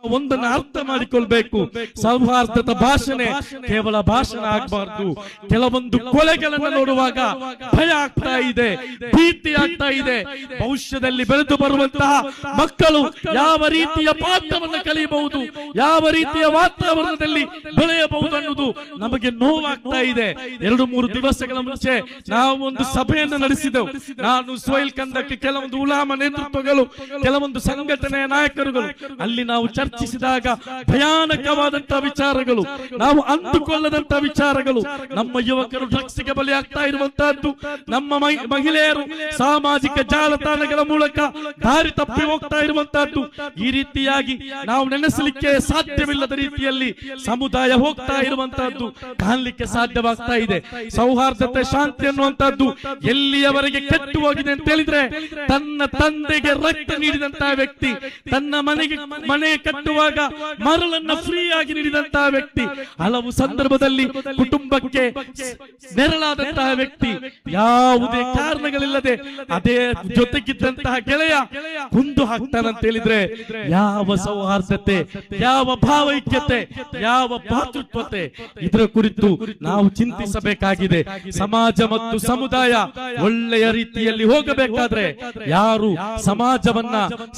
ಒಂದನ್ನು ಅರ್ಥ ಮಾಡಿಕೊಳ್ಬೇಕು. ಸೌಹಾರ್ದದ ಭಾಷಣೆ ಕೇವಲ ಭಾಷಣ ಆಗಬಾರ್ದು. ಕೆಲವೊಂದು ಕೊಲೆಗಳನ್ನು ನೋಡುವಾಗ ಭಯ ಆಗ್ತಾ ಇದೆ, ಭೀತಿ ಆಗ್ತಾ ಇದೆ. ಭವಿಷ್ಯದಲ್ಲಿ ಬೆಳೆದು ಬರುವಂತಹ ಮಕ್ಕಳು ಯಾವ ರೀತಿಯ ಪಾಠವನ್ನು ಕಲಿಯಬಹುದು, ಯಾವ ರೀತಿಯ ವಾತಾವರಣದಲ್ಲಿ ಬೆಳೆಯಬಹುದು ಅನ್ನೋದು ನಮಗೆ ನೋವಾಗ್ತಾ ಇದೆ. 2-3 ದಿವಸಗಳ ಮುಂಚೆ ನಾವು ಒಂದು ಸಭೆಯನ್ನು ನಡೆಸಿದೆವು. ನಾನು ಸೋಯಿಲ್ ಕಂದಕ್ಕೆ ಕೆಲವೊಂದು ಉಲಾಮ ನೇತೃತ್ವಗಳು, ಕೆಲವೊಂದು ಸಂಘಟನೆಯ ನಾಯಕರುಗಳು. ಅಲ್ಲಿ ನಾವು ಚರ್ಚಿಸಿದಾಗ ಭಯಾನಕವಾದಂತಹ ವಿಚಾರಗಳು, ನಾವು ಅಂದುಕೊಳ್ಳದಂತಹ ವಿಚಾರಗಳು. ನಮ್ಮ ಯುವಕರು ಡ್ರಗ್ಸ್ಗೆ ಬಲಿಯಾಗ್ತಾ ಇರುವಂತಹದ್ದು, ನಮ್ಮ ಮಹಿಳೆಯರು ಸಾಮಾಜಿಕ ಜಾಲತಾಣಗಳ ಮೂಲಕ ದಾರಿ ತಪ್ಪಿ ಹೋಗ್ತಾ ಇರುವಂತಹದ್ದು. ಈ ರೀತಿಯಾಗಿ ನಾವು ನೆನೆಸಲಿಕ್ಕೆ ಸಾಧ್ಯವಿಲ್ಲದ ರೀತಿಯಲ್ಲಿ ಸಮುದಾಯ ಹೋಗ್ತಾ ಇರುವಂತಹದ್ದು ಕಾಣಲಿಕ್ಕೆ ಸಾಧ್ಯವಾಗ್ತಾ ಇದೆ. ಸೌಹಾರ್ದತೆ, ಶಾಂತಿ ಅನ್ನುವಂತಹದ್ದು ಎಲ್ಲಿಯವರೆಗೆ ಕೆಟ್ಟು ಹೋಗಿದೆ ಅಂತ ಹೇಳಿದ್ರೆ, ತನ್ನ ತಂದೆಗೆ ರಕ್ತ ನೀಡಿದಂತಹ ವ್ಯಕ್ತಿ, ತನ್ನ ಮನೆ ಕಟ್ಟುವಾಗ ಮರಳನ್ನ ಫ್ರೀ ಆಗಿ ನೀಡಿದಂತಹ ವ್ಯಕ್ತಿ, ಹಲವು ಸಂದರ್ಭದಲ್ಲಿ ಕುಟುಂಬಕ್ಕೆ ನೆರಳಾದಂತಹ ವ್ಯಕ್ತಿ, ಯಾವುದೇ ಕಾರಣಗಳಿಲ್ಲದೆ ಅದೇ ಜೊತೆಗಿದ್ದಂತಹ ಗೆಳೆಯ ಕುಂದು ಹಾಕ್ತಾನಂತ ಹೇಳಿದ್ರೆ, ಯಾವ ಸೌಹಾರ್ದತೆ, ಯಾವ ಭಾವೈಕ್ಯತೆ, ಯಾವ ಭಾತೃತ್ವತೆ? ಇದರ ಕುರಿತು ನಾವು ಚಿಂತಿಸಬೇಕಾಗಿದೆ. ಸಮಾಜ ಮತ್ತು ಸಮುದಾಯ ಒಳ್ಳೆಯ ರೀತಿಯಲ್ಲಿ ಹೋಗಬೇಕಾದ್ರೆ ಯಾರು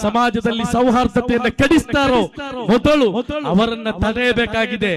ಸಮಾಜದಲ್ಲಿ ಸೌಹಾರ್ದತೆಯನ್ನು ಕೆಡಿಸ್ತಾರೋ ಮೊದಲು ಅವರನ್ನ ತಡೆಯಬೇಕಾಗಿದೆ.